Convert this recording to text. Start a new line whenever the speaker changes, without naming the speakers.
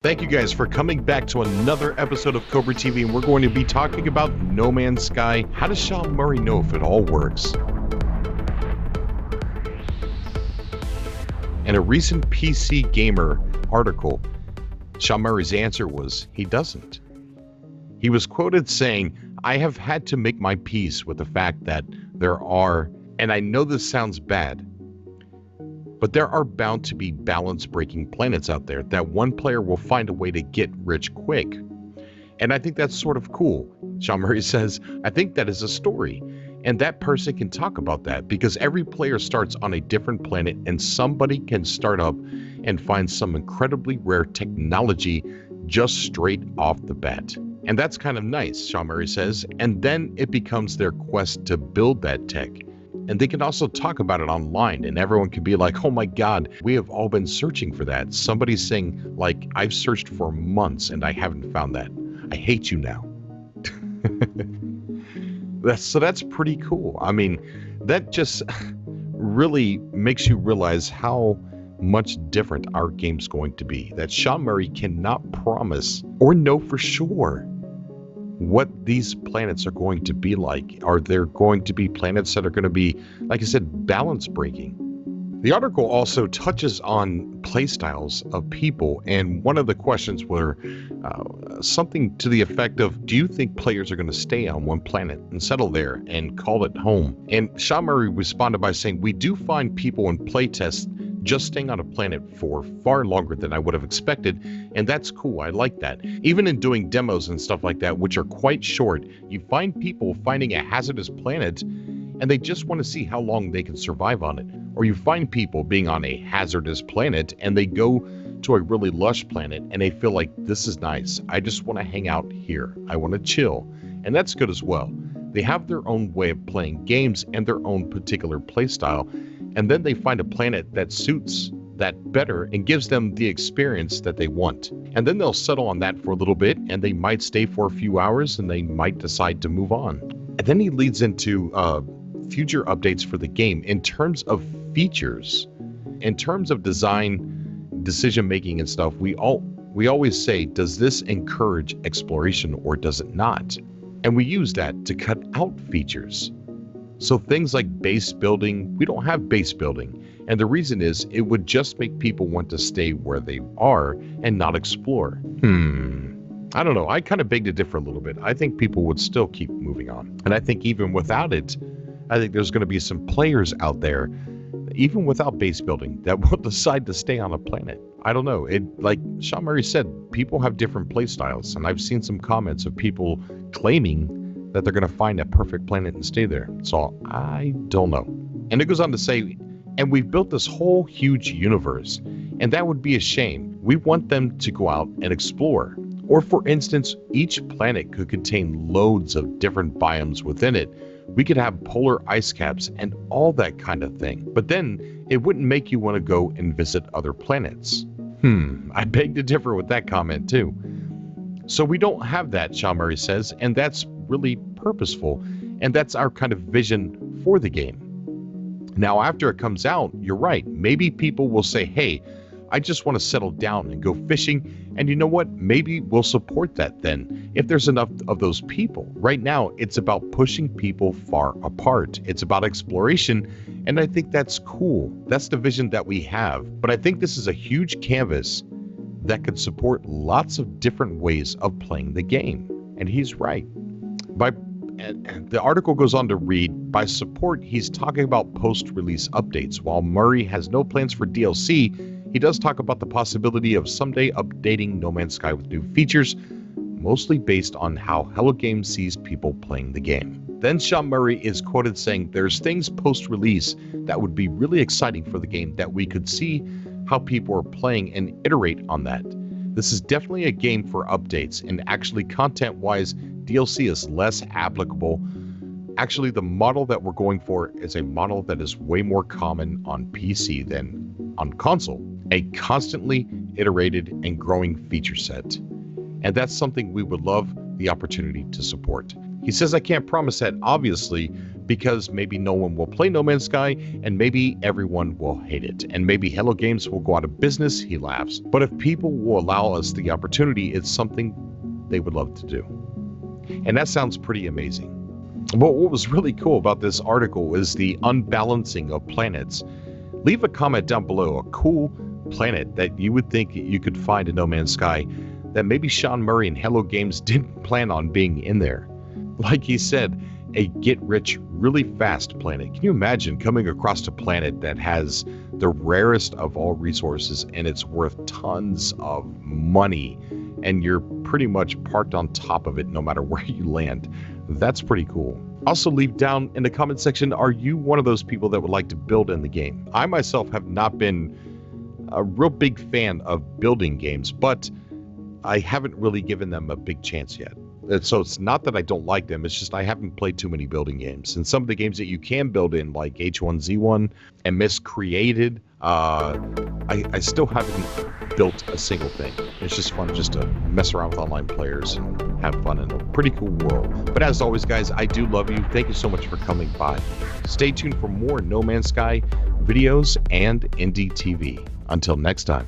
Thank you guys for coming back to another episode of Cobra TV, and we're going to be talking about No Man's Sky. How does Sean Murray know if it all works? In a recent PC Gamer article, Sean Murray's answer was he doesn't. He was quoted saying, "I have had to make my peace with the fact that there are, and I know this sounds bad, but there are bound to be balance-breaking planets out there that one player will find a way to get rich quick." And I think that's sort of cool. Sean Murray says, I think that is a story. And that person can talk about that because every player starts on a different planet and somebody can start up and find some incredibly rare technology just straight off the bat. And that's kind of nice, Sean Murray says. And then it becomes their quest to build that tech. And they can also talk about it online and everyone can be like, oh my God, we have all been searching for that. Somebody's saying, like, I've searched for months and I haven't found that. I hate you now. That's pretty cool. I mean, that just really makes you realize how much different our game's going to be. That Sean Murray cannot promise or know for sure what these planets are going to be like. Are there going to be planets that are going to be, like I said, balance breaking? The article also touches on playstyles of people, and one of the questions were something to the effect of, do you think players are going to stay on one planet and settle there and call it home? And Sean Murray responded by saying, we do find people in playtests just staying on a planet for far longer than I would have expected, and that's cool. I like that. Even in doing demos and stuff like that, which are quite short, you find people finding a hazardous planet and they just want to see how long they can survive on it. Or you find people being on a hazardous planet and they go to a really lush planet and they feel like, this is nice. I just want to hang out here. I want to chill. And that's good as well. They have their own way of playing games and their own particular play style. And then they find a planet that suits that better and gives them the experience that they want. And then they'll settle on that for a little bit and they might stay for a few hours and they might decide to move on. And then he leads into future updates for the game in terms of features, in terms of design, decision making and stuff. We always say, does this encourage exploration or does it not? And we use that to cut out features. So things like base building, we don't have base building. And the reason is it would just make people want to stay where they are and not explore. I don't know. I kind of beg to differ a little bit. I think people would still keep moving on. And I think even without it, I think there's going to be some players out there, even without base building, that will decide to stay on a planet. I don't know. Like Sean Murray said, people have different play styles. And I've seen some comments of people claiming that they're going to find a perfect planet and stay there. So I don't know. And it goes on to say, and we've built this whole huge universe, and that would be a shame. We want them to go out and explore. Or for instance, each planet could contain loads of different biomes within it. We could have polar ice caps and all that kind of thing. But then it wouldn't make you want to go and visit other planets. I beg to differ with that comment too. So we don't have that, Sean Murray says, and that's really purposeful. And that's our kind of vision for the game. Now, after it comes out, you're right. Maybe people will say, hey, I just want to settle down and go fishing. And you know what? Maybe we'll support that then, if there's enough of those people. Right now, it's about pushing people far apart. It's about exploration. And I think that's cool. That's the vision that we have. But I think this is a huge canvas that could support lots of different ways of playing the game. And he's right. And the article goes on to read, by support, he's talking about post-release updates. While Murray has no plans for DLC, he does talk about the possibility of someday updating No Man's Sky with new features, mostly based on how Hello Games sees people playing the game. Then Sean Murray is quoted saying, there's things post-release that would be really exciting for the game that we could see how people are playing and iterate on that. This is definitely a game for updates, and actually content-wise, DLC is less applicable. Actually, the model that we're going for is a model that is way more common on PC than on console. A constantly iterated and growing feature set. And that's something we would love the opportunity to support. He says, I can't promise that, obviously, because maybe no one will play No Man's Sky, and maybe everyone will hate it, and maybe Hello Games will go out of business, he laughs. But if people will allow us the opportunity, it's something they would love to do. And that sounds pretty amazing. But what was really cool about this article is the unbalancing of planets. Leave a comment down below, a cool planet that you would think you could find in No Man's Sky that maybe Sean Murray and Hello Games didn't plan on being in there. Like he said, a get-rich really fast planet. Can you imagine coming across a planet that has the rarest of all resources and it's worth tons of money, and you're pretty much parked on top of it no matter where you land? That's pretty cool. Also, leave down in the comment section, are you one of those people that would like to build in the game? I myself have not been a real big fan of building games, but I haven't really given them a big chance yet. So it's not that I don't like them, it's just I haven't played too many building games. And some of the games that you can build in, like H1Z1 and Miscreated, I still haven't built a single thing. It's just fun just to mess around with online players and have fun in a pretty cool world. But as always, guys, I do love you. Thank you so much for coming by. Stay tuned for more No Man's Sky videos and Indie TV. Until next time.